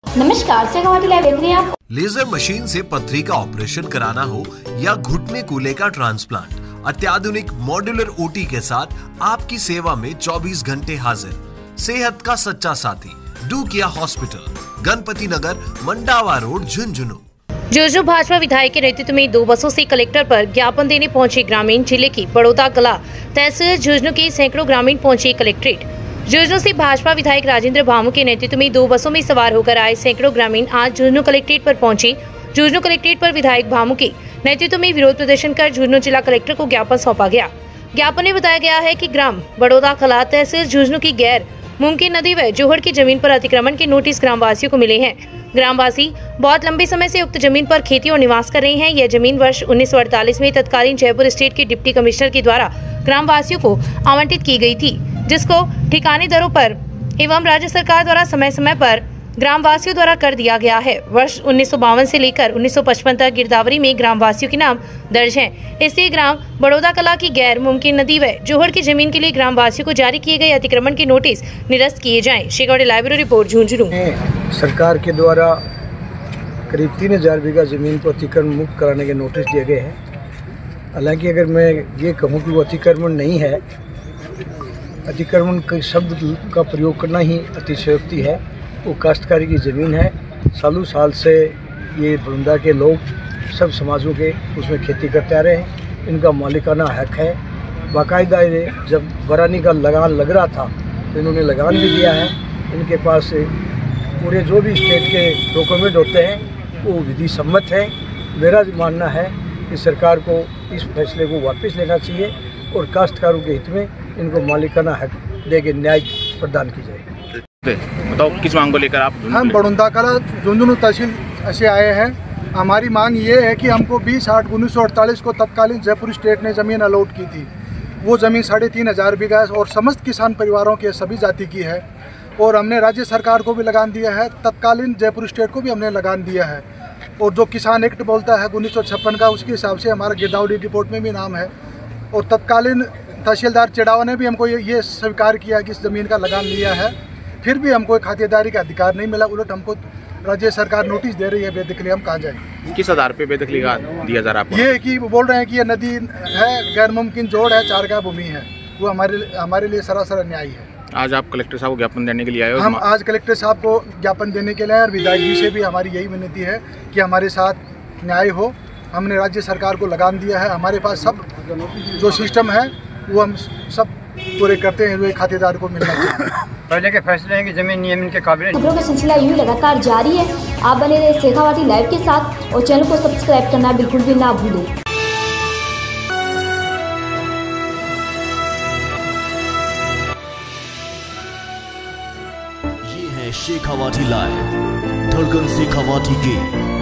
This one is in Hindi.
नमस्कार, शेखावाटी लाइव देख रहे हैं आप। लेजर मशीन से पथरी का ऑपरेशन कराना हो या घुटने कूल्हे का ट्रांसप्लांट, अत्याधुनिक मॉड्यूलर ओटी के साथ आपकी सेवा में 24 घंटे हाजिर। सेहत का सच्चा साथी डू किया हॉस्पिटल, गणपति नगर, मंडावा रोड, झुंझुनू। झुंझुनू भाजपा विधायक के नेतृत्व में 2 बसों से कलेक्टर पर ज्ञापन देने पहुंचे ग्रामीण। जिले की बड़ौदा कला तहसील झुंझुनू के सैकड़ों ग्रामीण पहुंचे कलेक्ट्रेट। झुंझुनू से भाजपा विधायक राजेंद्र भामू के नेतृत्व में 2 बसों में सवार होकर आए सैकड़ों ग्रामीण आज झुंझुनू कलेक्ट्रेट पर पहुंचे। झुंझुनू कलेक्ट्रेट पर विधायक भामू के नेतृत्व में विरोध प्रदर्शन कर झुंझुनू जिला कलेक्टर को ज्ञापन सौंपा गया। ज्ञापन में बताया गया है कि ग्राम बड़ौदा कला तहसील झुंझुनू की गैर मुमकिन नदी व जोहड़ की जमीन पर अतिक्रमण के नोटिस ग्रामवासियों को मिले हैं। ग्रामवासी बहुत लंबे समय से उक्त जमीन पर खेती और निवास कर रहे हैं। यह जमीन वर्ष 1948 में तत्कालीन जयपुर स्टेट के डिप्टी कमिश्नर के द्वारा ग्रामवासियों को आवंटित की गई थी, जिसको ठिकाने दरों पर एवं राज्य सरकार द्वारा समय समय पर ग्रामवासियों द्वारा कर दिया गया है। वर्ष 1952 से लेकर 1955 तक गिरदावरी में ग्रामवासियों के नाम दर्ज हैं। इसलिए ग्राम बड़ौदा कला की गैर मुमकिन नदी व जोहड़ की जमीन के लिए ग्रामवासियों को जारी किए गए अतिक्रमण के नोटिस निरस्त किए जाएं। Shekhawati live bureau report, Jhunjhunu. सरकार के द्वारा करीब 3000 बीघा जमीन को अतिक्रमण मुक्त कराने के नोटिस दिए गए हैं। हालांकि अगर मैं ये कहूँ कि वो अतिक्रमण नहीं है, अतिक्रमण के शब्द का प्रयोग करना ही अतिशयोक्ति है। वो काश्तकारी की ज़मीन है। सालों साल से ये बड़ौदा के लोग सब समाजों के उसमें खेती करते आ रहे हैं। इनका मालिकाना हक है। बाकायदा जब बरानी का लगान लग रहा था तो इन्होंने लगान भी दिया है। इनके पास पूरे जो भी स्टेट के डॉक्यूमेंट होते हैं वो विधि सम्मत है। मेरा मानना है कि सरकार को इस फैसले को वापस लेना चाहिए और काश्तकारों के हित में इनको मालिकाना हक देके न्याय प्रदान की जाए। बताओ किस मांग को लेकर आप? हम बड़ौदा कला झुंझुनू तहसील से आए हैं। हमारी मांग ये है कि हमको 20/8/1948 को तत्कालीन जयपुर स्टेट ने ज़मीन अलॉट की थी। वो ज़मीन 3500 बीघा और समस्त किसान परिवारों के सभी जाति की है और हमने राज्य सरकार को भी लगान दिया है, तत्कालीन जयपुर स्टेट को भी हमने लगान दिया है। और जो किसान एक्ट बोलता है 1956 का, उसके हिसाब से हमारा गिरदावरी रिपोर्ट में भी नाम है। और तत्कालीन तहसीलदार चिड़ावा ने भी हमको ये स्वीकार किया कि इस ज़मीन का लगान लिया है, फिर भी हमको खातिरदारी का अधिकार नहीं मिला। उलट हमको राज्य सरकार नोटिस दे रही है बेदखली। हम कहाँ जाए? किस आधार पे बेदखली का दिया जा रहा है? ये कि बोल रहे हैं कि ये नदी है, गैर मुमकिन जोड़ है, 4 का भूमि है। वो हमारे लिए सरासर अन्याय है। आज आप कलेक्टर साहब को ज्ञापन देने के लिए आए हो? हम आज कलेक्टर साहब को ज्ञापन देने के लिए और विधायक जी से भी हमारी यही विनती है कि हमारे साथ न्याय हो। हमने राज्य सरकार को लगान दिया है। हमारे पास सब जो सिस्टम है वो हम सब पूरे करते हैं। खातेदार को मिलना चाहिए। पहले के फैसले हैं कि जमीन नियमन के काबिल। खबरों का सिलसिला यूं लगातार जारी है। आप बने रहे शेखावाटी लाइव के साथ और चैनल को सब्सक्राइब करना बिल्कुल भी ना भूलें। ये है शेखावाटी लाइव, धड़कन शेखावाटी की।